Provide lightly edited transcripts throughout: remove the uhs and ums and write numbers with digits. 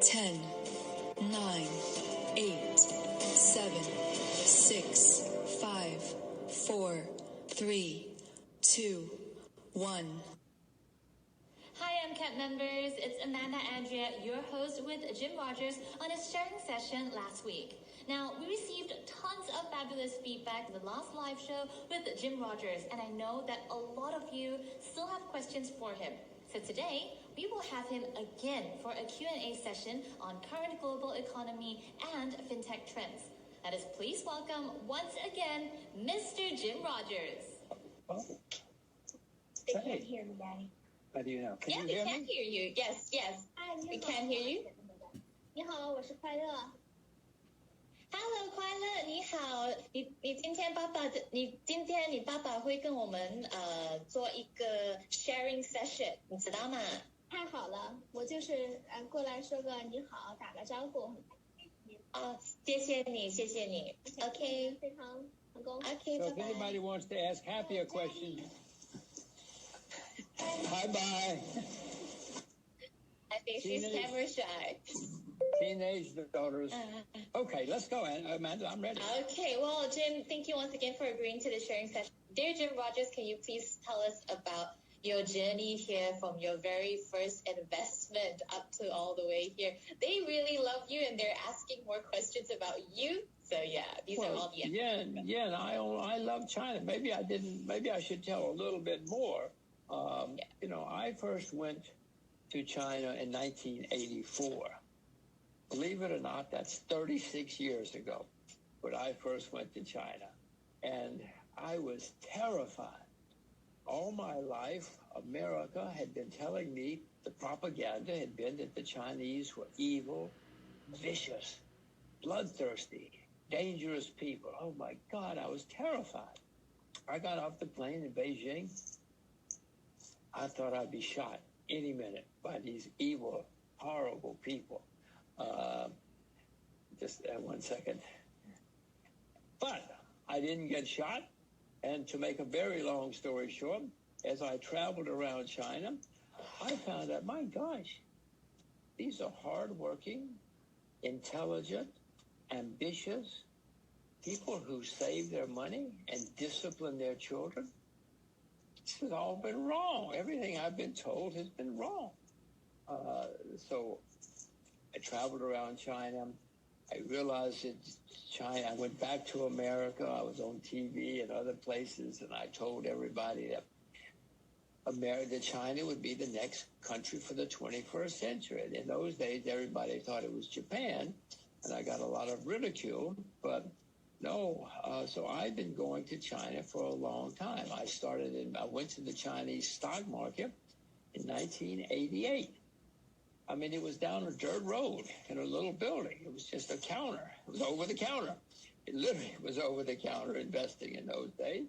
10, 9, 8, 7, 6, 5, 4, 3, 2, 1. Hi, Amcap members. It's Amanda Andrea, your host with Jim Rogers on a sharing session last week. Now, we received tons of fabulous feedback in the last live show with Jim Rogers, and I know that a lot of you still have questions for him. So today, we will have him again for a Q&A session on current global economy and fintech trends. Let us please welcome once again, Mr. Jim Rogers. Oh. They can't hear me, Daddy. How do you know? Can you we hear can me? hear you. Yes, yes. Hi, We can hear you. 你好，我是快乐。Hello， 快乐，你好。你今天你爸爸会跟我们做一个 sharing session， 你知道吗？太好了，我就是过来说个你好，打个招呼。谢谢你，谢谢你。OK， 非常成功。OK， So if anybody wants to ask Happy a question, bye. I think she's never shy. Teenage daughters. Okay, let's go, Amanda. I'm ready. Okay, well, Jim, thank you once again for agreeing to the sharing session. Dear Jim Rogers, can you please tell us about your journey here from your very first investment up to all the way here? They really love you and they're asking more questions about you. So yeah, these are all the Yeah, I love China. Maybe I should tell a little bit more. You know, I first went to China in 1984. Believe it or not, that's 36 years ago when I first went to China. And I was terrified. All my life, America had been telling me, the propaganda had been that the Chinese were evil, vicious, bloodthirsty, dangerous people. Oh my God, I was terrified. I got off the plane in Beijing. I thought I'd be shot any minute by these evil, horrible people. Just 1 second. But I didn't get shot. And to make a very long story short, as I traveled around China, I found out, my gosh, these are hardworking, intelligent, ambitious people who save their money and discipline their children. This has all been wrong. Everything I've been told has been wrong. So I traveled around China. I realized that China, I went back to America. I was on TV and other places, and I told everybody that China would be the next country for the 21st century. And in those days, everybody thought it was Japan, and I got a lot of ridicule, but no. So I've been going to China for a long time. I went to the Chinese stock market in 1988. I mean, it was down a dirt road in a little building. It was just a counter. It was over the counter. It literally was over the counter investing in those days.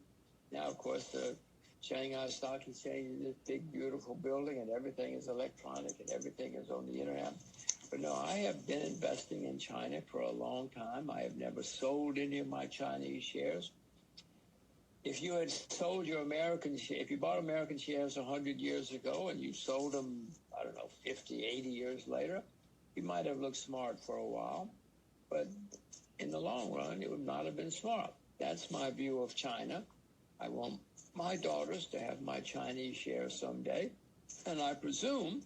Now, of course, the Shanghai Stock Exchange is this big, beautiful building, and everything is electronic, and everything is on the internet. But no, I have been investing in China for a long time. I have never sold any of my Chinese shares. If you had sold your if you bought American shares 100 years ago and you sold them, I don't know, 50, 80 years later, you might have looked smart for a while. But in the long run, it would not have been smart. That's my view of China. I want my daughters to have my Chinese shares someday. And I presume,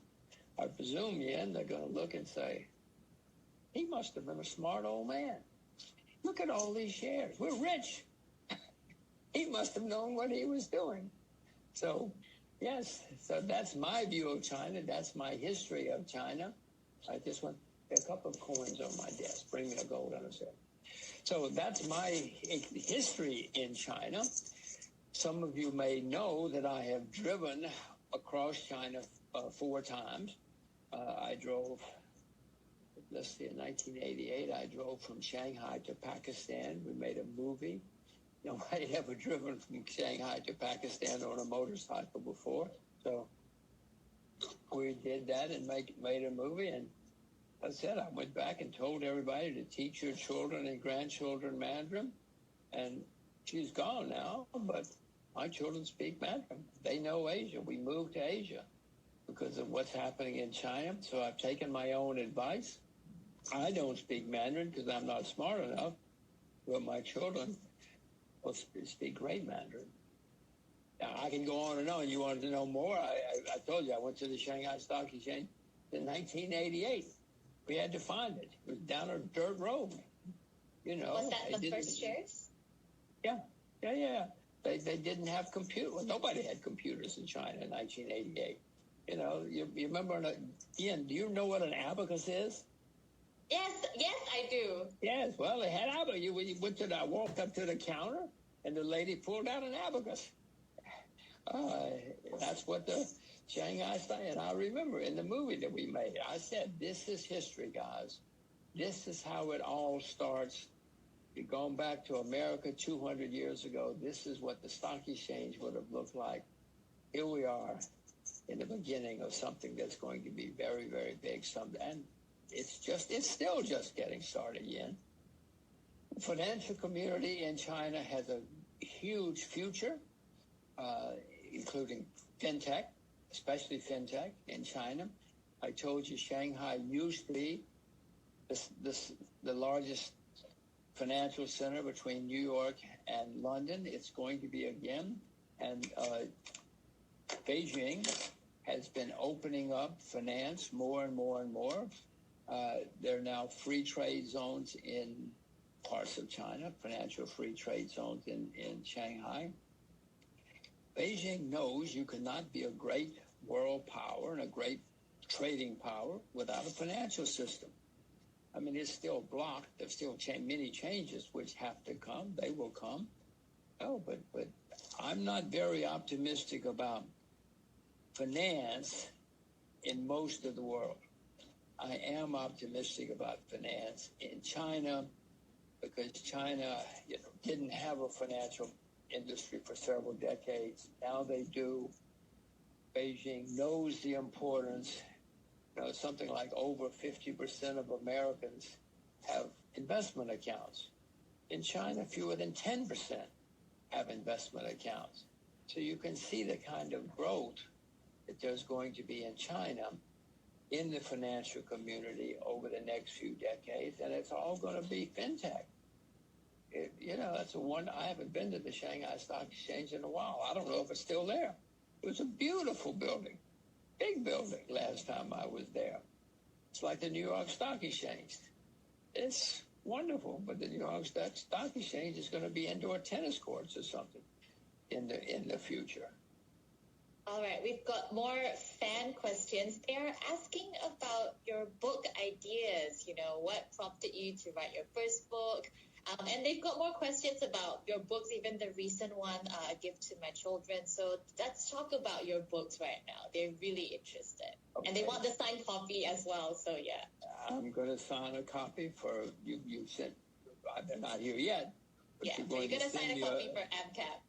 Yen, they're going to look and say, he must have been a smart old man. Look at all these shares. We're rich. He must have known what he was doing. So, yes, so that's my view of China. That's my history of China. I just want a couple of coins on my desk. Bring me a gold on a set. So that's my history in China. Some of you may know that I have driven across China 4 times. I drove, let's see, in 1988, I drove from Shanghai to Pakistan. We made a movie. Nobody had ever driven from Shanghai to Pakistan on a motorcycle before. So we did that and made a movie. And I said, I went back and told everybody to teach your children and grandchildren Mandarin. And she's gone now, but my children speak Mandarin. They know Asia. We moved to Asia. because of what's happening in China. So I've taken my own advice. I don't speak Mandarin because I'm not smart enough, but my children will speak great Mandarin. Now, I can go on and on. You wanted to know more? I told you I went to the Shanghai Stock Exchange in 1988. We had to find it. It was down a dirt road. You know, was that the first shares? Yeah. They didn't have computers. Well, nobody had computers in China in 1988. You know, you remember, Ian, do you know what an abacus is? Yes, I do. Yes, well, they had abacus. You walked up to the counter, and the lady pulled out an abacus. That's what the Shanghai Stock. And I remember in the movie that we made, I said, this is history, guys. This is how it all starts. You're going back to America 200 years ago. This is what the stock exchange would have looked like. Here we are in the beginning of something that's going to be very, very big. And it's still just getting started, Yin. The financial community in China has a huge future, including fintech, especially fintech in China. I told you Shanghai used to be the largest financial center between New York and London. It's going to be again. And Beijing has been opening up finance more and more and more. There are now free trade zones in parts of China, financial free trade zones in Shanghai. Beijing knows you cannot be a great world power and a great trading power without a financial system. I mean, it's still blocked. There's still many changes which have to come. They will come. Oh, but I'm not very optimistic about finance in most of the world. I am optimistic about finance in China because China didn't have a financial industry for several decades. Now they do. Beijing knows the importance. Something like over 50% of Americans have investment accounts. In China, fewer than 10% have investment accounts. So you can see the kind of growth that there's going to be in China in the financial community over the next few decades, and it's all going to be fintech. That's I haven't been to the Shanghai Stock Exchange in a while. I don't know if it's still there. It was a beautiful building. Big building last time I was there. It's like the New York Stock Exchange. It's wonderful, but the New York Stock Exchange is going to be indoor tennis courts or something in the future. All right, we've got more fan questions. They're asking about your book ideas. What prompted you to write your first book? And they've got more questions about your books, even the recent one, A Gift to My Children. So let's talk about your books right now. They're really interested. Okay. And they want the signed copy as well, so yeah. I'm going to sign a copy for you. You sent, they're not here yet. Yeah, so you're going to sign a copy for Amcap.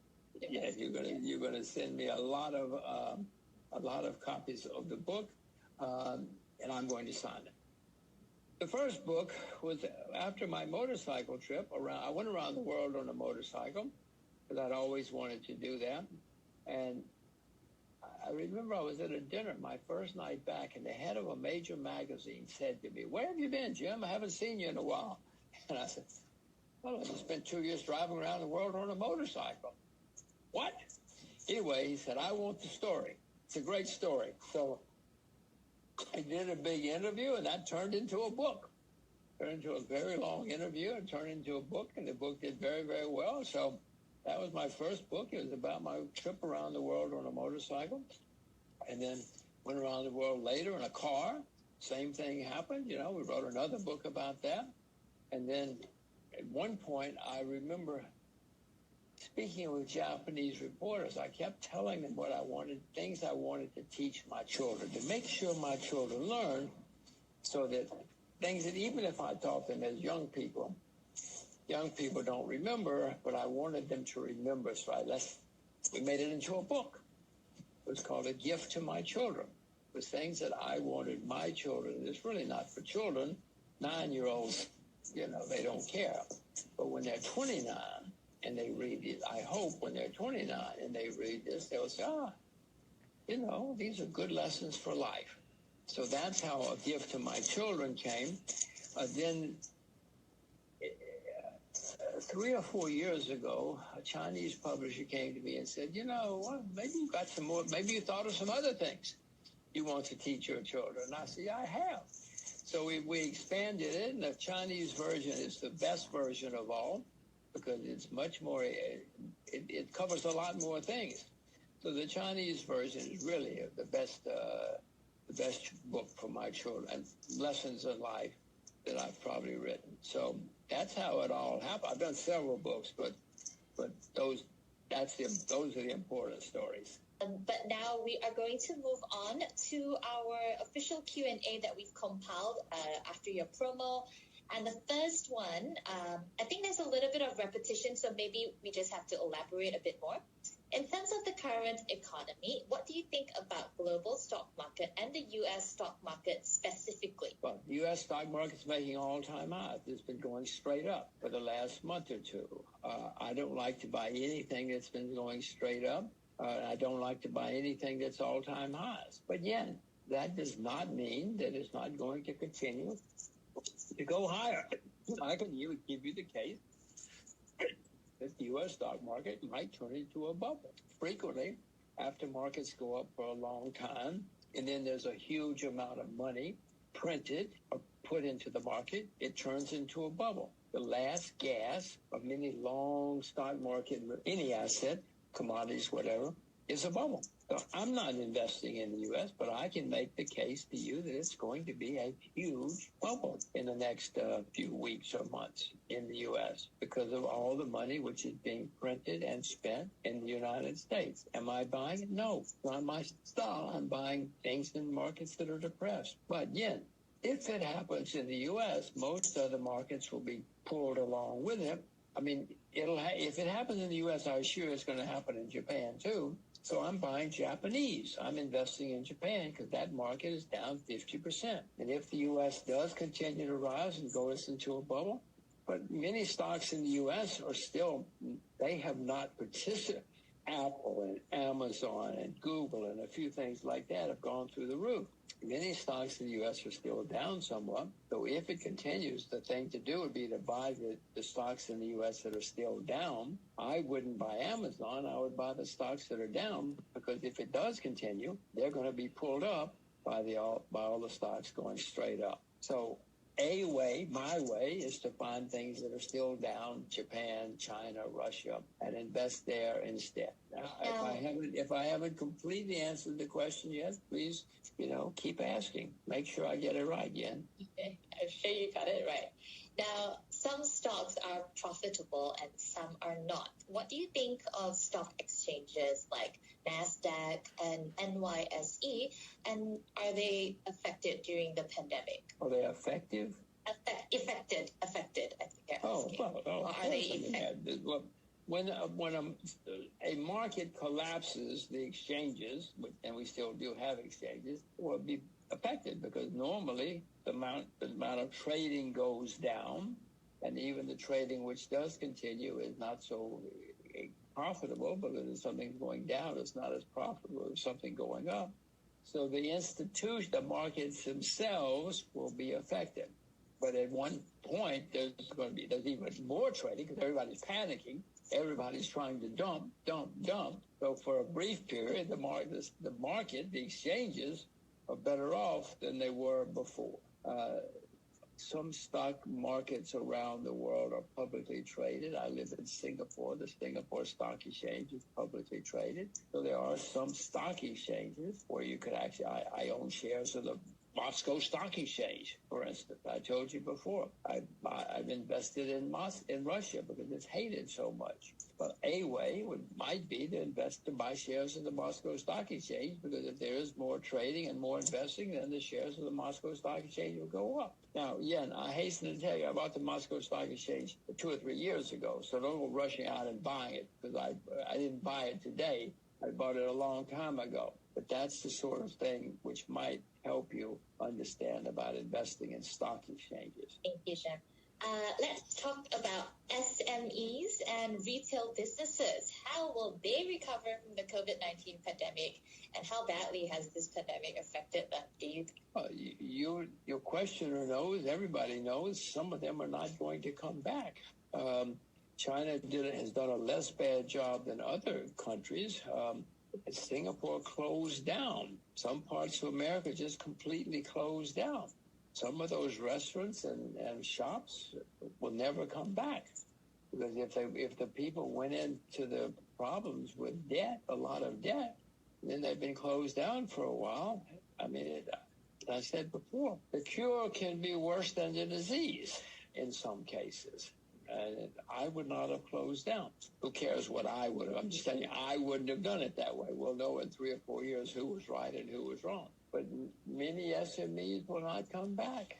Yeah, you're going to send me a lot of copies of the book, and I'm going to sign it. The first book was after my motorcycle trip around. I went around the world on a motorcycle because I'd always wanted to do that. And I remember I was at a dinner my first night back, and the head of a major magazine said to me, "Where have you been, Jim? I haven't seen you in a while." And I said, "Well, I spent 2 years driving around the world on a motorcycle." What? Anyway, he said, "I want the story. It's a great story." So I did a big interview, and that turned into a book. Turned into a very long interview and turned into a book, and the book did very, very well. So that was my first book. It was about my trip around the world on a motorcycle. And then went around the world later in a car. Same thing happened. We wrote another book about that. And then at one point, I remember speaking with Japanese reporters. I kept telling them what I wanted, things I wanted to teach my children, to make sure my children learn, so that things that even if I taught them as young people don't remember, but I wanted them to remember. So we made it into a book. It was called A Gift to My Children. It was things that I wanted my children. It's really not for children. 9-year-olds, they don't care. But when they're 29, and they read it, I hope when they're 29 and they read this, they'll say, these are good lessons for life. So that's how a gift to my children came. Then 3 or 4 years ago, a Chinese publisher came to me and said, maybe you got some more, maybe you thought of some other things you want to teach your children. And I said, yeah, I have. So we expanded it, and the Chinese version is the best version of all because it's much more, it covers a lot more things. So the Chinese version is really the best book for my children, and lessons in life that I've probably written. So that's how it all happened. I've done several books, but those are the important stories. But now we are going to move on to our official Q&A that we've compiled after your promo. And the first one, I think there's a little bit of repetition, so maybe we just have to elaborate a bit more. In terms of the current economy, what do you think about global stock market and the U.S. stock market specifically? Well, the U.S. stock market's making all-time highs. It's been going straight up for the last month or two. I don't like to buy anything that's been going straight up. I don't like to buy anything that's all-time highs. But again, that does not mean that it's not going to continue to go higher. I can give you the case that the U.S. stock market might turn into a bubble. Frequently, after markets go up for a long time, and then there's a huge amount of money printed or put into the market, it turns into a bubble. The last gasp of many long stock market, any asset, commodities, whatever, is a bubble. So I'm not investing in the U.S., but I can make the case to you that it's going to be a huge bubble in the next few weeks or months in the U.S. because of all the money which is being printed and spent in the United States. Am I buying it? No, it's not my style. I'm buying things in markets that are depressed. But again, if it happens in the U.S., most other markets will be pulled along with it. I mean, if it happens in the U.S., I'm sure it's going to happen in Japan, too. So I'm buying Japanese. I'm investing in Japan because that market is down 50%. And if the U.S. does continue to rise and goes into a bubble, but many stocks in the U.S. are still, they have not participated. Apple and Amazon and Google and a few things like that have gone through the roof. Many stocks in the U.S. are still down somewhat. So if it continues, the thing to do would be to buy the stocks in the U.S. that are still down. I wouldn't buy Amazon. I would buy the stocks that are down because if it does continue, they're going to be pulled up by all the stocks going straight up. So my way is to find things that are still down, Japan, China, Russia, and invest there instead. Now, if I haven't completely answered the question yet, please, keep asking. Make sure I get it right, Yen. Okay, I'm sure you got it right. Now, some stocks are profitable and some are not. What do you think of stock exchanges like NASDAQ and NYSE, and are they affected during the pandemic? Are they effective? Affected, I think they're asking. Or are they effective? When a market collapses, the exchanges, and we still do have exchanges, will be affected because normally the amount of trading goes down, and even the trading which does continue is not so profitable because if something's going down, it's not as profitable as something going up. So the markets themselves will be affected. But at one point, there's even more trading because everybody's panicking. Everybody's trying to dump. So for a brief period, the exchanges are better off than they were before. Some stock markets around the world are publicly traded. I live in Singapore. The Singapore Stock Exchange is publicly traded. So there are some stock exchanges where you could actually, I own shares of the Moscow Stock Exchange, for instance. I told you before, I've invested in Russia because it's hated so much. But a way might be to buy shares of the Moscow Stock Exchange because if there is more trading and more investing, then the shares of the Moscow Stock Exchange will go up. Now, again, I hasten to tell you, I bought the Moscow Stock Exchange 2 or 3 years ago, so don't go rushing out and buying it because I didn't buy it today. I bought it a long time ago. But that's the sort of thing which might help you understand about investing in stock exchanges. Thank you, Jim. Let's talk about SMEs and retail businesses. How will they recover from the COVID-19 pandemic, and how badly has this pandemic affected them, do you think? Your questioner knows, everybody knows, some of them are not going to come back. China has done a less bad job than other countries. Singapore closed down. Some parts of America just completely closed down. Some of those restaurants and shops will never come back, because if the people went into the problems with debt, a lot of debt, then they've been closed down for a while. I mean, as I said before, the cure can be worse than the disease in some cases. And I would not have closed down. Who cares what I would have? I'm just telling you, I wouldn't have done it that way. We'll know in 3 or 4 years who was right and who was wrong. But many SMEs will not come back.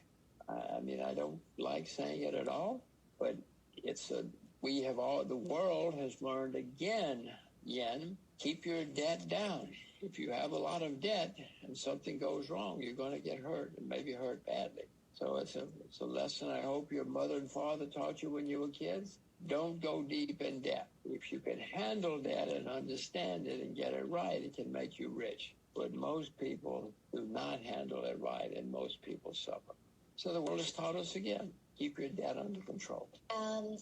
I mean, I don't like saying it at all, but the world has learned again, Yen, keep your debt down. If you have a lot of debt and something goes wrong, you're going to get hurt, and maybe hurt badly. So it's a lesson I hope your mother and father taught you when you were kids. Don't go deep in debt. If you can handle debt and understand it and get it right, it can make you rich. But most people do not handle it right, and most people suffer. So the world has taught us again, keep your debt under control.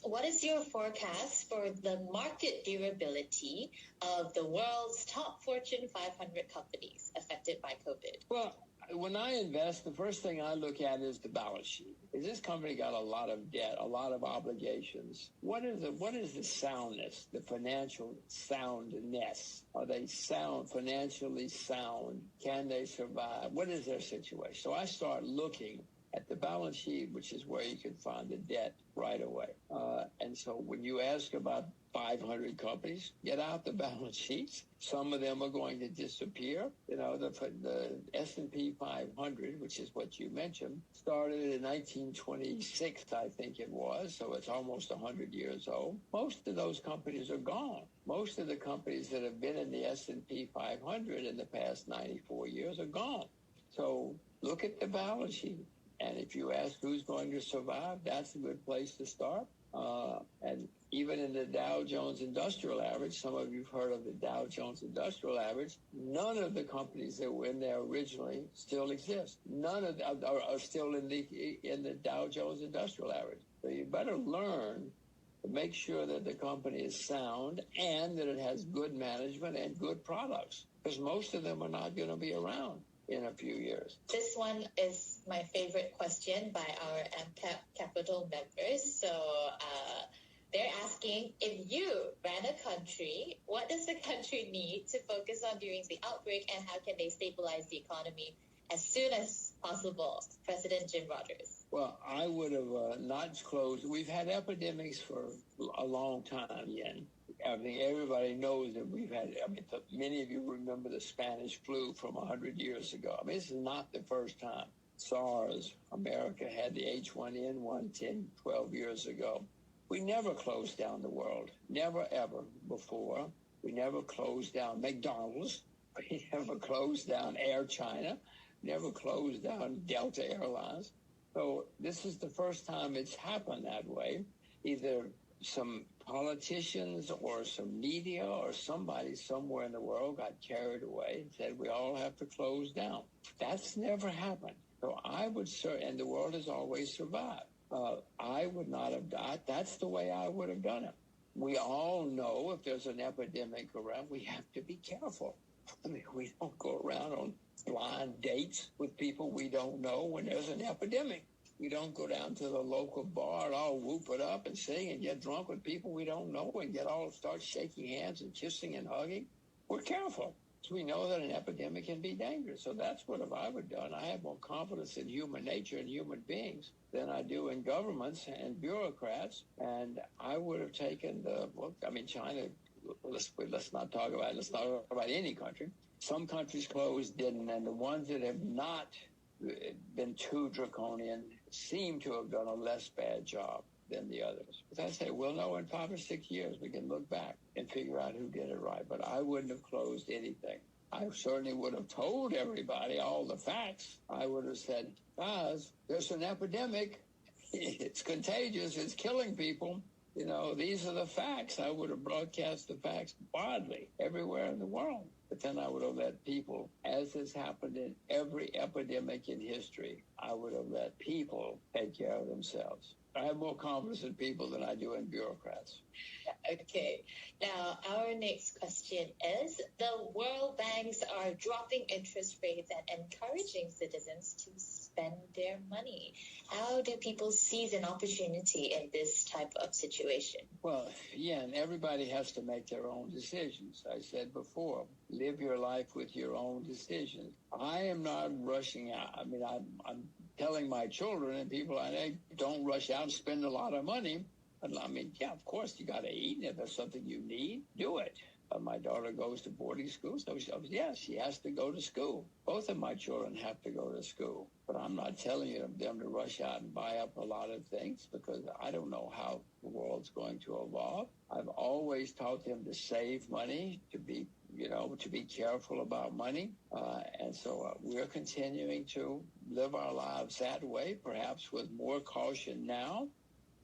What is your forecast for the market durability of the world's top Fortune 500 companies affected by COVID? Well, when I invest, the first thing I look at is the balance sheet. Is this company got a lot of debt, a lot of obligations? What is the soundness, the financial soundness? Are they financially sound? Can they survive? What is their situation? So I start looking at the balance sheet, which is where you can find the debt right away. And so when you ask about 500 companies, get out the balance sheets. Some of them are going to disappear. You know, the S&P 500, which is what you mentioned, started in 1926, I think it was, so it's almost 100 years old. Most of those companies are gone. Most of the companies that have been in the S&P 500 in the past 94 years are gone. So look at the balance sheet. And if you ask who's going to survive, that's a good place to start. And even in the Dow Jones Industrial Average, some of you have heard of the Dow Jones Industrial Average, none of the companies that were in there originally still exist. None of them are still in the Dow Jones Industrial Average. So you better learn to make sure that the company is sound and that it has good management and good products, because most of them are not going to be around in a few years. This one is my favorite question by our Amcap Capital members. So they're asking, if you ran a country, what does the country need to focus on during the outbreak, and how can they stabilize the economy as soon as possible? President Jim Rogers. Well, I would have not closed. We've had epidemics for a long time, Yen. I mean, everybody knows that we've had, many of you remember the Spanish flu from 100 years ago. I mean, this is not the first time. SARS, America had the H1N1 10, 12 years ago. We never closed down the world. Never, ever before. We never closed down McDonald's. We never closed down Air China. Never closed down Delta Airlines. So this is the first time it's happened that way. Either some politicians or some media or somebody somewhere in the world got carried away and said we all have to close down. That's never happened. So I would, and the world has always survived. I would not have died. That's the way I would have done it. We all know if there's an epidemic around, we have to be careful. I mean, we don't go around on blind dates with people we don't know when there's an epidemic. We don't go down to the local bar and all whoop it up and sing and get drunk with people we don't know and start shaking hands and kissing and hugging. We're careful. So we know that an epidemic can be dangerous. So that's what I would have done. I have more confidence in human nature and human beings than I do in governments and bureaucrats. And I would have taken China, let's not talk about any country. Some countries closed, didn't, and the ones that have not been too draconian seem to have done a less bad job than the others. As I say, we'll know in 5 or 6 years. We can look back and figure out who did it right. But I wouldn't have closed anything. I certainly would have told everybody all the facts. I would have said, guys, there's an epidemic. It's contagious. It's killing people. You know, these are the facts. I would have broadcast the facts broadly everywhere in the world. But then I would have let people, as has happened in every epidemic in history, I would have let people take care of themselves. I have more confidence in people than I do in bureaucrats. Okay. Now, our next question is, the world banks are dropping interest rates and encouraging citizens to spend their money. How do people seize an opportunity in this type of situation? Well, yeah, and everybody has to make their own decisions. I said before, live your life with your own decisions. I am not rushing out. I mean, I'm telling my children and people I know, don't rush out and spend a lot of money. I mean, yeah, of course, you got to eat. And if there's something you need, do it. My daughter goes to boarding school, so she has to go to school. Both of my children have to go to school. But I'm not telling them to rush out and buy up a lot of things because I don't know how the world's going to evolve. I've always taught them to save money, to be careful about money. And so we're continuing to live our lives that way, perhaps with more caution now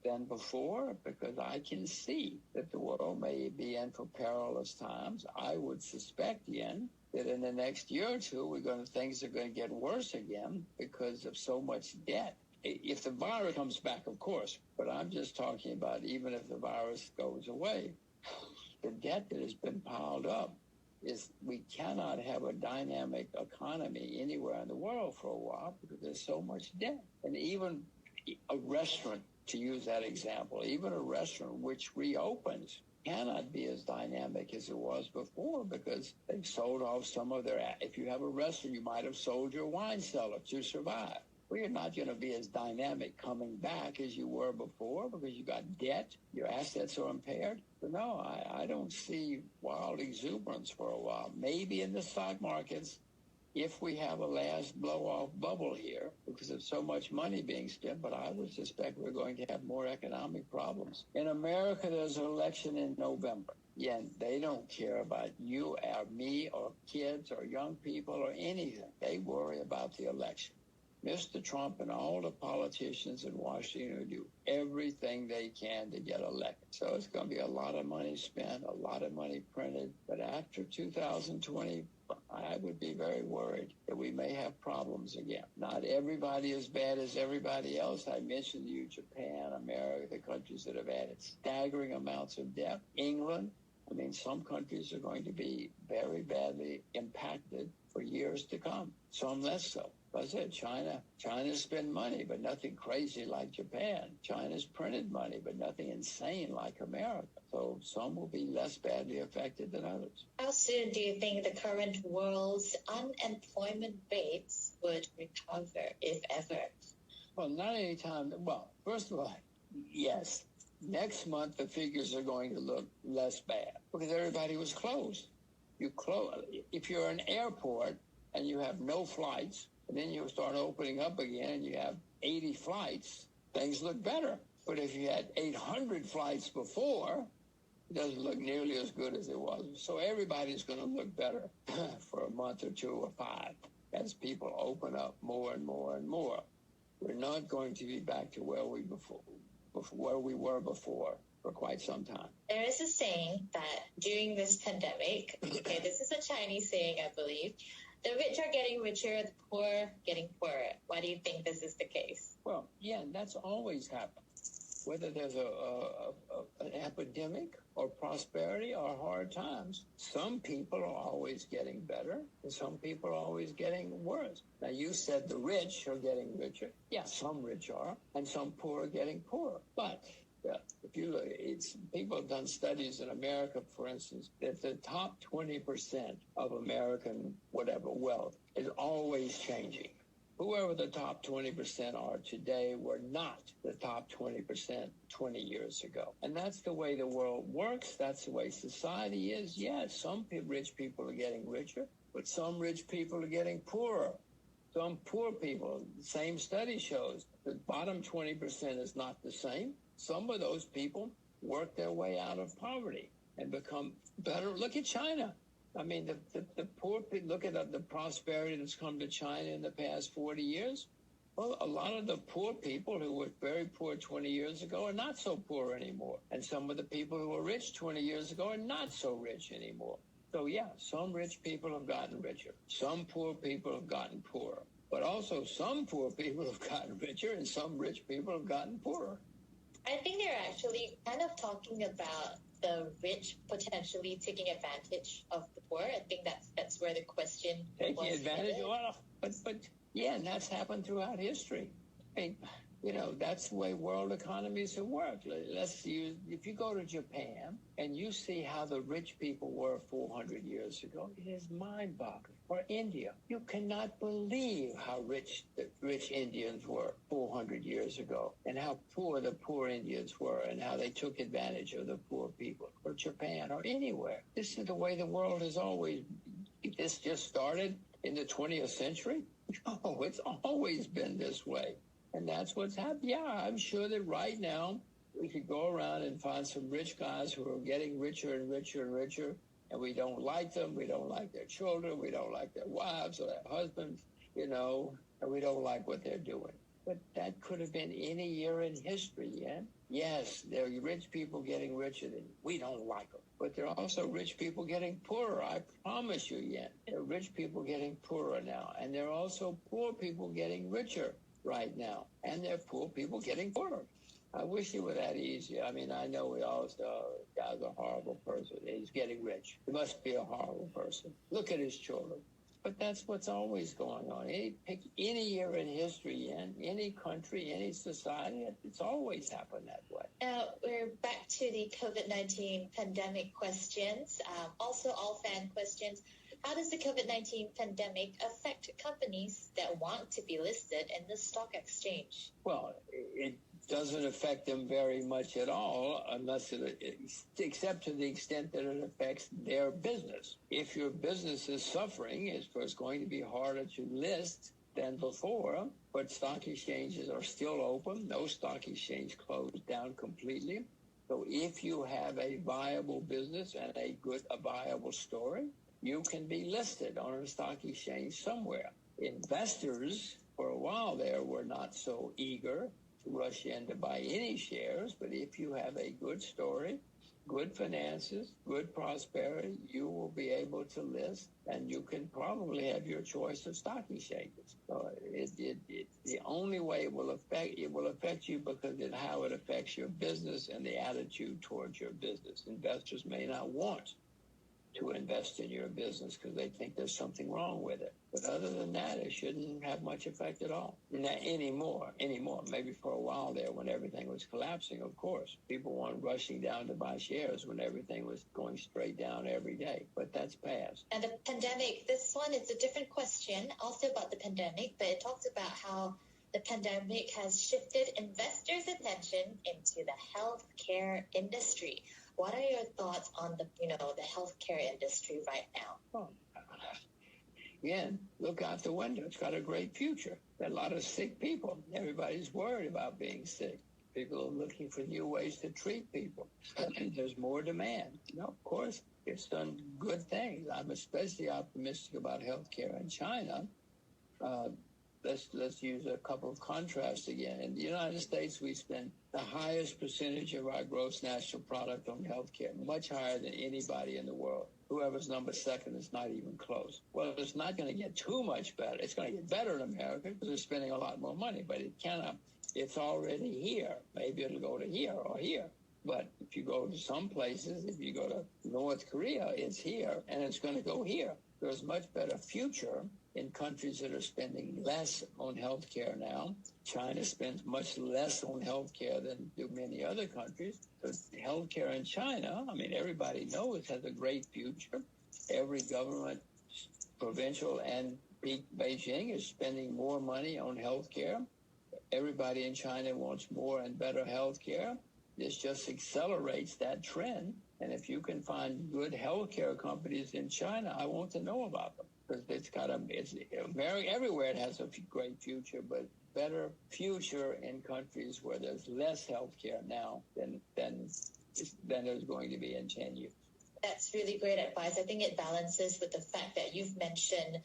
than before, because I can see that the world may be in for perilous times. I would suspect, Yen, that in the next year or two, things are going to get worse again because of so much debt. If the virus comes back, of course, but I'm just talking about even if the virus goes away, the debt that has been piled up is we cannot have a dynamic economy anywhere in the world for a while because there's so much debt. And even a restaurant, to use that example, even a restaurant which reopens cannot be as dynamic as it was before because they've sold off some of their, if you have a restaurant, you might have sold your wine cellar to survive. Well, you're not going to be as dynamic coming back as you were before because you got debt, your assets are impaired. But no, I don't see wild exuberance for a while. Maybe in the stock markets, if we have a last blow-off bubble here because of so much money being spent, but I would suspect we're going to have more economic problems. In America, there's an election in November. Yeah, they don't care about you or me or kids or young people or anything. They worry about the election. Mr. Trump and all the politicians in Washington do everything they can to get elected. So it's going to be a lot of money spent, a lot of money printed. But after 2020, I would be very worried that we may have problems again. Not everybody as bad as everybody else. I mentioned to you Japan, America, the countries that have added staggering amounts of debt. England, I mean, some countries are going to be very badly impacted for years to come. Some less so. I said, China's spent money, but nothing crazy like Japan. China's printed money, but nothing insane like America. So some will be less badly affected than others. How soon do you think the current world's unemployment rates would recover, if ever? Well, not any time. Well, first of all, yes. Next month, the figures are going to look less bad because everybody was closed. If you're an airport and you have no flights, and then you start opening up again and you have 80 flights, things look better. But if you had 800 flights before, it doesn't look nearly as good as it was. So everybody's going to look better for a month or two or five as people open up more and more and more. We're not going to be back to where we were before for quite some time. There is a saying that during this pandemic, okay, this is a Chinese saying, I believe, the rich are getting richer, the poor getting poorer. Why do you think this is the case? Well, yeah, that's always happened. Whether there's an epidemic or prosperity or hard times, some people are always getting better and some people are always getting worse. Now, you said the rich are getting richer. Yeah, some rich are, and some poor are getting poorer. But if you look, people have done studies in America, for instance, that the top 20% of American wealth is always changing. Whoever the top 20% are today were not the top 20% 20 years ago. And that's the way the world works. That's the way society is. Yes, some rich people are getting richer, but some rich people are getting poorer. Some poor people, the same study shows, the bottom 20% is not the same. Some of those people work their way out of poverty and become better. Look at China. I mean, the poor people, look at the prosperity that's come to China in the past 40 years. Well, a lot of the poor people who were very poor 20 years ago are not so poor anymore. And some of the people who were rich 20 years ago are not so rich anymore. So, yeah, some rich people have gotten richer. Some poor people have gotten poorer. But also some poor people have gotten richer and some rich people have gotten poorer. I think they're actually kind of talking about the rich potentially taking advantage of the poor. I think that's where the question taking advantage of, well, but yeah, and that's happened throughout history. I mean, you know, that's the way world economies have worked. Let's use, if you go to Japan and you see how the rich people were 400 years ago, it is mind-boggling. Or India, you cannot believe how rich the rich Indians were 400 years ago and how poor the poor Indians were and how they took advantage of the poor people. Or Japan or anywhere. This is the way the world has always, this just started in the 20th century. No, it's always been this way. And that's what's happened. Yeah, I'm sure that right now we could go around and find some rich guys who are getting richer and richer and richer. And we don't like them. We don't like their children. We don't like their wives or their husbands, you know, and we don't like what they're doing. But that could have been any year in history, yeah? Yes, there are rich people getting richer than we don't like them. But there are also rich people getting poorer. I promise you, yeah. There are rich people getting poorer now. And there are also poor people getting richer right now. And there are poor people getting poorer. I wish it were that easy. I mean, I know we always say, oh, this guy's a horrible person. He's getting rich. He must be a horrible person. Look at his children. But that's what's always going on. Pick any year in history, in any country, any society, it's always happened that way. Now, we're back to the COVID-19 pandemic questions. Also, all fan questions. How does the COVID-19 pandemic affect companies that want to be listed in the stock exchange? Well, it doesn't affect them very much at all, except to the extent that it affects their business. If your business is suffering, it's going to be harder to list than before, but stock exchanges are still open. No stock exchange closed down completely. So if you have a viable business and a viable story, you can be listed on a stock exchange somewhere. Investors, for a while there, were not so eager to rush in to buy any shares, but if you have a good story, good finances, good prosperity, you will be able to list, and you can probably have your choice of stock exchanges. So the only way it will affect you because of how it affects your business and the attitude towards your business. Investors may not want to invest in your business because they think there's something wrong with it. But other than that, it shouldn't have much effect at all. Not anymore. Maybe for a while there when everything was collapsing, of course. People weren't rushing down to buy shares when everything was going straight down every day. But that's past. And the pandemic, this one is a different question, also about the pandemic, but it talks about how the pandemic has shifted investors' attention into the healthcare industry. What are your thoughts on the healthcare industry right now? Well, again, look out the window. It's got a great future. There are a lot of sick people. Everybody's worried about being sick. People are looking for new ways to treat people. And there's more demand. Of course, it's done good things. I'm especially optimistic about healthcare in China. Let's use a couple of contrasts again. In the United States, we spend the highest percentage of our gross national product on healthcare, much higher than anybody in the world. Whoever's number second is not even close. Well, it's not going to get too much better. It's going to get better in America because they're spending a lot more money, but it cannot. It's already here. Maybe it'll go to here or here. But if you go to some places, if you go to North Korea, it's here, and it's going to go here. There's much better future in countries that are spending less on health care now. China spends much less on health care than do many other countries. So health care in China, I mean, everybody knows has a great future. Every government, provincial and Beijing, is spending more money on health care. Everybody in China wants more and better health care. This just accelerates that trend. And if you can find good healthcare companies in China, I want to know about them because everywhere it has a great future, but better future in countries where there's less healthcare now than there's going to be in 10 years. That's really great advice. I think it balances with the fact that you've mentioned,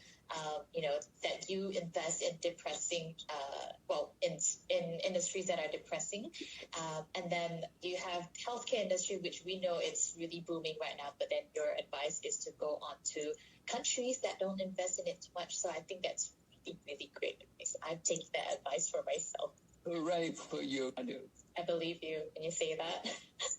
that you invest in depressing, in industries that are depressing. And then you have healthcare industry, which we know it's really booming right now. But then your advice is to go on to countries that don't invest in it too much. So I think that's really, really great advice. I've taken that advice for myself. Hooray for you. I do. I believe you when you say that.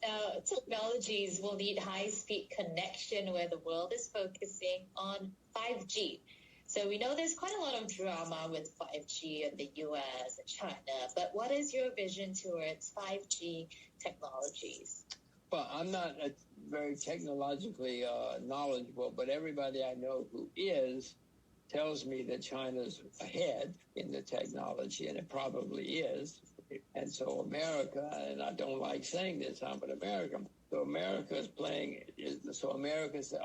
Now, technologies will need high-speed connection where the world is focusing on 5G. So we know there's quite a lot of drama with 5G in the US and China, but what is your vision towards 5G technologies? Well, I'm not very technologically knowledgeable, but everybody I know who is tells me that China's ahead in the technology, and it probably is. And so America, and I don't like saying this, I'm an American, so America is playing, so America says,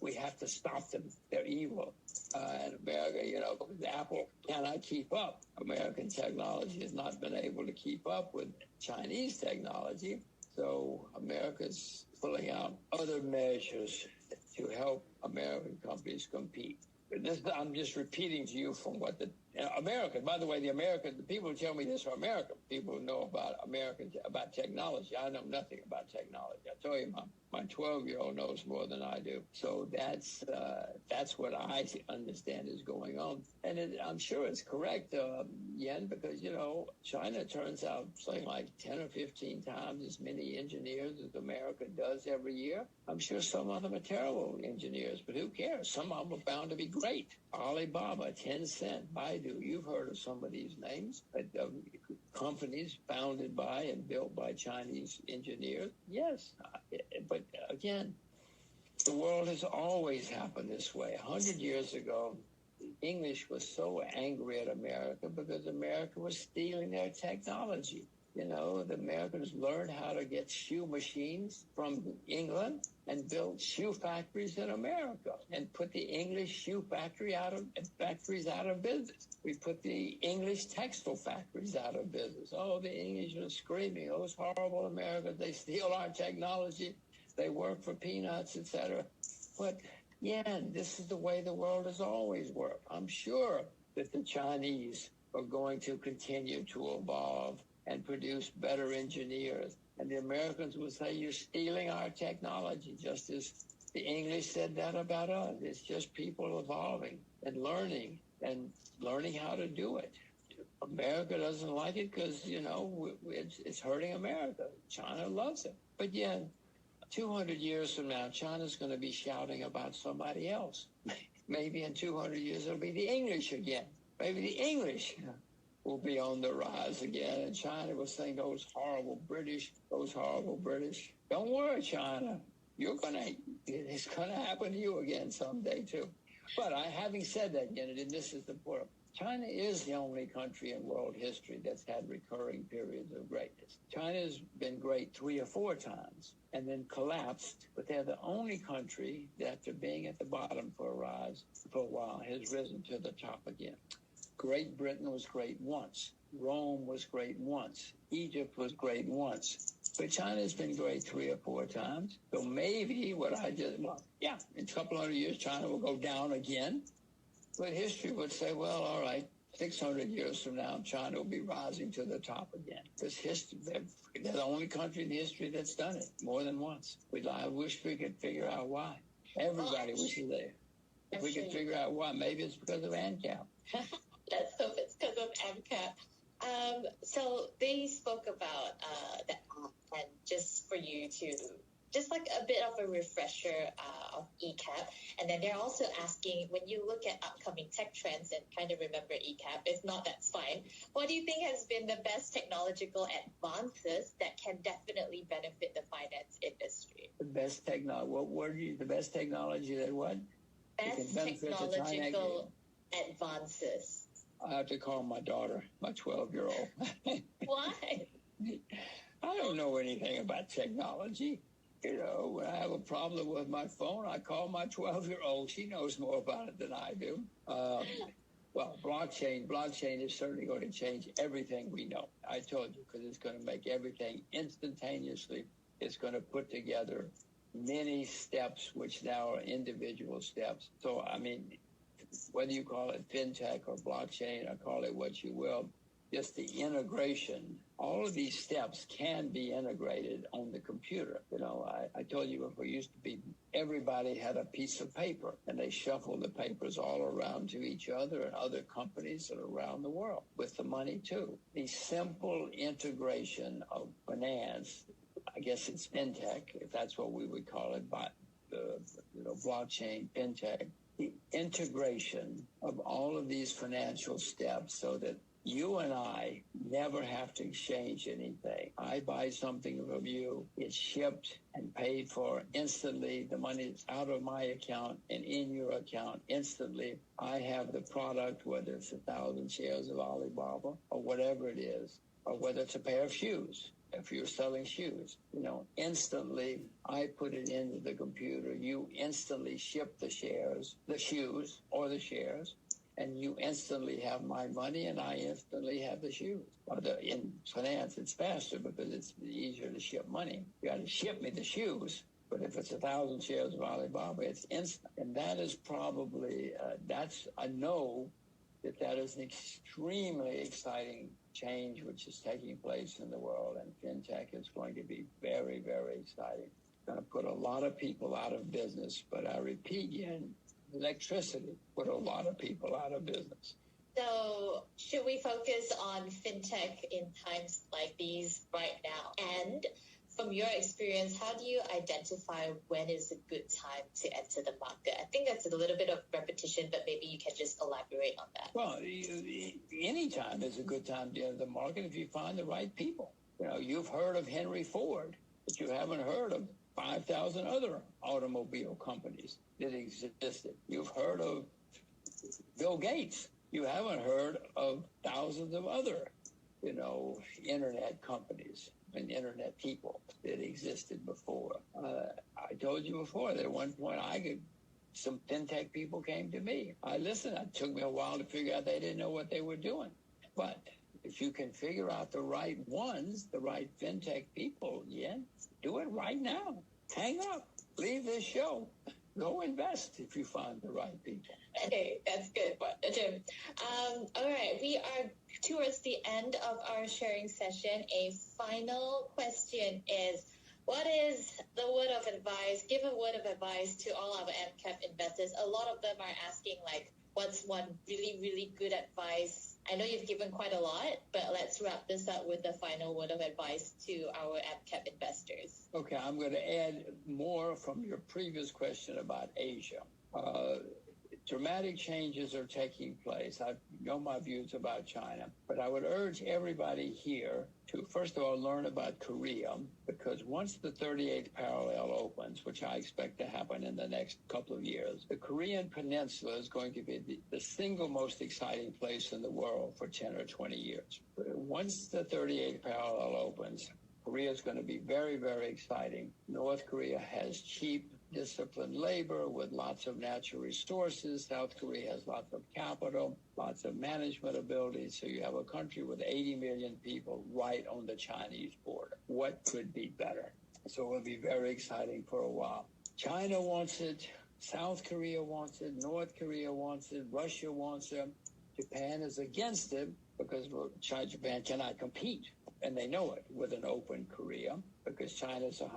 we have to stop them. They're evil. And America, because Apple cannot keep up. American technology has not been able to keep up with Chinese technology. So America's pulling out other measures to help American companies compete. I'm just repeating to you from what the American. By the way, the people who tell me this are American. People who know about technology. I know nothing about technology. I tell you, my 12-year-old knows more than I do. So that's what I understand is going on, and I'm sure it's correct, Yen, because China turns out something like 10 or 15 times as many engineers as America does every year. I'm sure some of them are terrible engineers, but who cares? Some of them are bound to be great. Alibaba, Tencent, Baidu, you've heard of some of these names. Companies founded by and built by Chinese engineers. Yes, but again, the world has always happened this way. 100 years ago, the English was so angry at America because America was stealing their technology. The Americans learned how to get shoe machines from England and built shoe factories in America and put the English shoe factories out of business. We put the English textile factories out of business. Oh, the English are screaming, those horrible Americans, they steal our technology, they work for peanuts, etc. But, this is the way the world has always worked. I'm sure that the Chinese are going to continue to evolve and produce better engineers. And the Americans will say, you're stealing our technology, just as the English said that about us. It's just people evolving and learning how to do it. America doesn't like it because, it's hurting America. China loves it. But 200 years from now, China's going to be shouting about somebody else. Maybe in 200 years, it'll be the English again. Maybe the English will be on the rise again, and China will saying those horrible British. Don't worry, China. It's gonna happen to you again someday too. But having said that, and this is the point, China is the only country in world history that's had recurring periods of greatness. China's been great 3 or 4 times and then collapsed, but they're the only country that, after being at the bottom for a while, has risen to the top again. Great Britain was great once. Rome was great once. Egypt was great once. But China's been great 3 or 4 times. So maybe in a couple hundred years, China will go down again. But history would say, well, all right, 600 years from now, China will be rising to the top again. Because they're the only country in history that's done it more than once. I wish we could figure out why. Everybody wishes they. If we could figure out why, maybe it's because of Amcap. Let's hope it's because of Amcap. So they spoke about the app, and just for you to, just like a bit of a refresher of eCap. And then they're also asking, when you look at upcoming tech trends and kind of remember eCap, if not, that's fine. What do you think has been the best technological advances that can definitely benefit the finance industry? The best technology, the best technology that what? Best technological advances. I have to call my daughter, my 12-year-old. Why? I don't know anything about technology. When I have a problem with my phone, I call my 12-year-old. She knows more about it than I do. Well, blockchain is certainly going to change everything we know. I told you, because it's going to make everything instantaneously. It's going to put together many steps, which now are individual steps. So, I mean, whether you call it fintech or blockchain or call it what you will, just the integration, all of these steps can be integrated on the computer. You know, I told you before, it used to be everybody had a piece of paper and they shuffled the papers all around to each other and other companies around the world with the money too. The simple integration of finance, I guess it's fintech, if that's what we would call it, but blockchain, fintech, the integration of all of these financial steps so that you and I never have to exchange anything. I buy something from you, it's shipped and paid for instantly. The money is out of my account and in your account instantly. I have the product, whether it's 1,000 shares of Alibaba or whatever it is, or whether it's a pair of shoes. If you're selling shoes, instantly I put it into the computer. You instantly ship the shoes, and you instantly have my money and I instantly have the shoes. In finance, it's faster because it's easier to ship money. You got to ship me the shoes, but if it's 1,000 shares of Alibaba, it's instant. And that is probably, I know that is an extremely exciting change which is taking place in the world, and fintech is going to be very, very exciting. It's going to put a lot of people out of business, but I repeat again, electricity put a lot of people out of business. So should we focus on fintech in times like these right now? And from your experience, how do you identify when is a good time to enter the market? I think that's a little bit of repetition, but maybe you can just elaborate on that. Well, any time is a good time to enter the market if you find the right people. You've heard of Henry Ford, but you haven't heard of 5,000 other automobile companies that existed. You've heard of Bill Gates. You haven't heard of thousands of other, internet companies and internet people that existed before. I told you before that at one point some fintech people came to me. I listened. It took me a while to figure out they didn't know what they were doing. But if you can figure out the right ones, the right fintech people, do it right now. Hang up. Leave this show. Go invest if you find the right people. Okay, that's good, Jim. All right, we are towards the end of our sharing session. A final question is, what is the word of advice? Give a word of advice to all our Amcap investors. A lot of them are asking, what's one really, really good advice? I know you've given quite a lot, but let's wrap this up with the final word of advice to our Amcap investors. Okay, I'm going to add more from your previous question about Asia. Dramatic changes are taking place. I know my views about China, but I would urge everybody here to, first of all, learn about Korea, because once the 38th parallel opens, which I expect to happen in the next couple of years, the Korean Peninsula is going to be the single most exciting place in the world for 10 or 20 years. Once the 38th parallel opens, Korea is going to be very, very exciting. North Korea has cheap, disciplined labor with lots of natural resources. South Korea has lots of capital, lots of management abilities. So you have a country with 80 million people right on the Chinese border. What could be better? So it will be very exciting for a while. China wants it. South Korea wants it. North Korea wants it. Russia wants it. Japan is against it because Japan cannot compete. And they know it with an open Korea, because Japan's a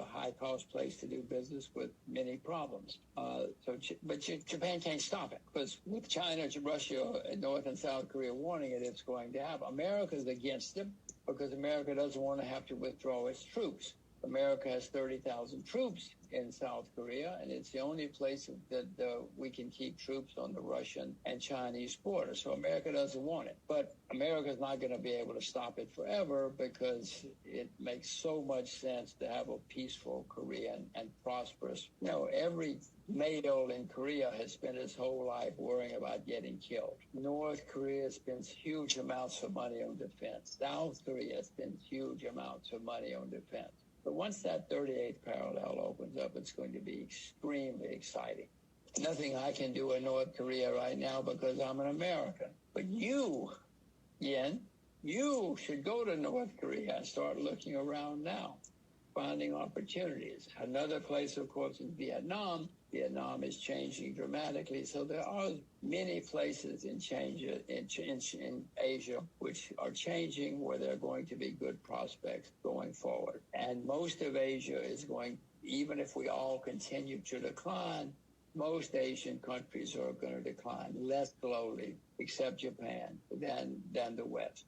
high-cost place to do business with many problems. But Japan can't stop it, because with China, Russia, North and South Korea wanting it, it's going to happen. America's against it, because America doesn't want to have to withdraw its troops. America has 30,000 troops in South Korea, and it's the only place that we can keep troops on the Russian and Chinese border. So America doesn't want it. But America's not going to be able to stop it forever, because it makes so much sense to have a peaceful Korea and prosperous. Every male in Korea has spent his whole life worrying about getting killed. North Korea spends huge amounts of money on defense. South Korea spends huge amounts of money on defense. But once that 38th parallel opens up, it's going to be extremely exciting. Nothing I can do in North Korea right now because I'm an American. But you, Yen, you should go to North Korea and start looking around now. finding opportunities. Another place, of course, is Vietnam. Vietnam is changing dramatically. So there are many places in Asia which are changing, where there are going to be good prospects going forward. And most of Asia is going, even if we all continue to decline, most Asian countries are going to decline less slowly, except Japan, than the West.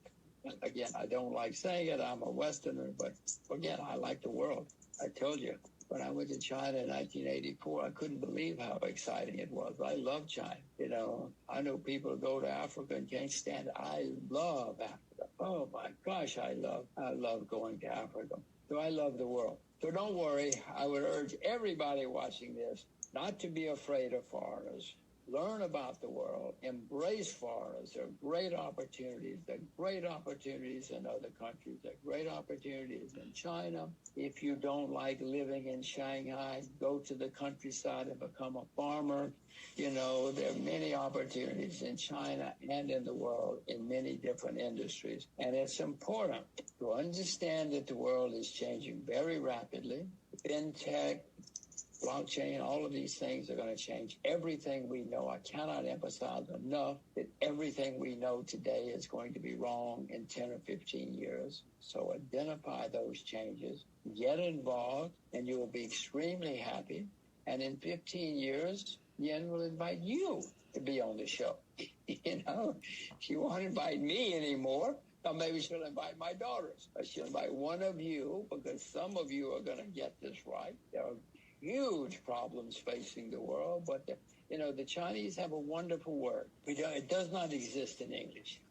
Again, I don't like saying it. I'm a Westerner, but again, I like the world. I told you, when I went to China in 1984, I couldn't believe how exciting it was. I love China. You know, I know people go to Africa and can't stand it. I love Africa. Oh my gosh, I love going to Africa. So I love the world. So don't worry. I would urge everybody watching this not to be afraid of foreigners. Learn about the world. Embrace foreigners. There are great opportunities. There are great opportunities in other countries. There are great opportunities in China. If you don't like living in Shanghai, go to the countryside and become a farmer. You know, there are many opportunities in China and in the world in many different industries. And it's important to understand that the world is changing very rapidly. FinTech, blockchain, all of these things are going to change everything we know. I cannot emphasize enough that everything we know today is going to be wrong in 10 or 15 years. So identify those changes, get involved, and you will be extremely happy. And in 15 years, Yen will invite you to be on the show. You know, she won't invite me anymore. Or maybe she'll invite my daughters. Or she'll invite one of you, because some of you are going to get this right. There are huge problems facing the world, but the Chinese have a wonderful word. It does not exist in English.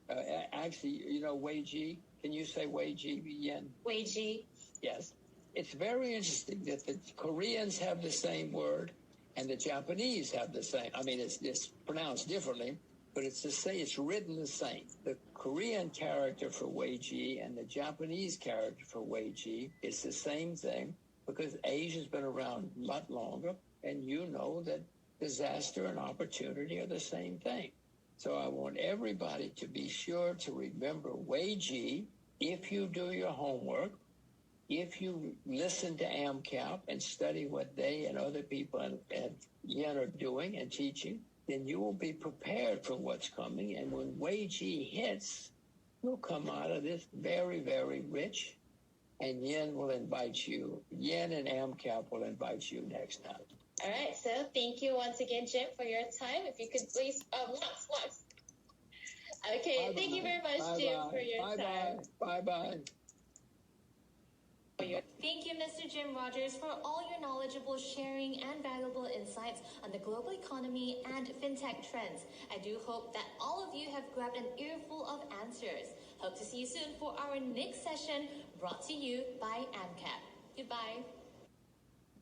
Actually, Wei Ji. Can you say Wei Ji, Yen? Wei Ji. Yes. It's very interesting that the Koreans have the same word and the Japanese have the same. I mean, it's pronounced differently, but it's the same. It's written the same. The Korean character for Wei Ji and the Japanese character for Wei Ji is the same thing, because Asia's been around a lot longer, and you know that disaster and opportunity are the same thing. So I want everybody to be sure to remember Wei Ji. If you do your homework, if you listen to Amcap and study what they and other people at Yen are doing and teaching, then you will be prepared for what's coming. And when Wei Ji hits, you'll come out of this very, very rich. And Yen will invite you. Yen and Amcap will invite you next time. All right. So thank you once again, Jim, for your time. If you could please, Lux. Okay. Bye-bye. Thank you very much, Bye-bye. Jim, for your time. Bye-bye. Thank you, Mr. Jim Rogers, for all your knowledgeable sharing and valuable insights on the global economy and fintech trends. I do hope that all of you have grabbed an earful of answers. Hope to see you soon for our next session, brought to you by Amcap. Goodbye.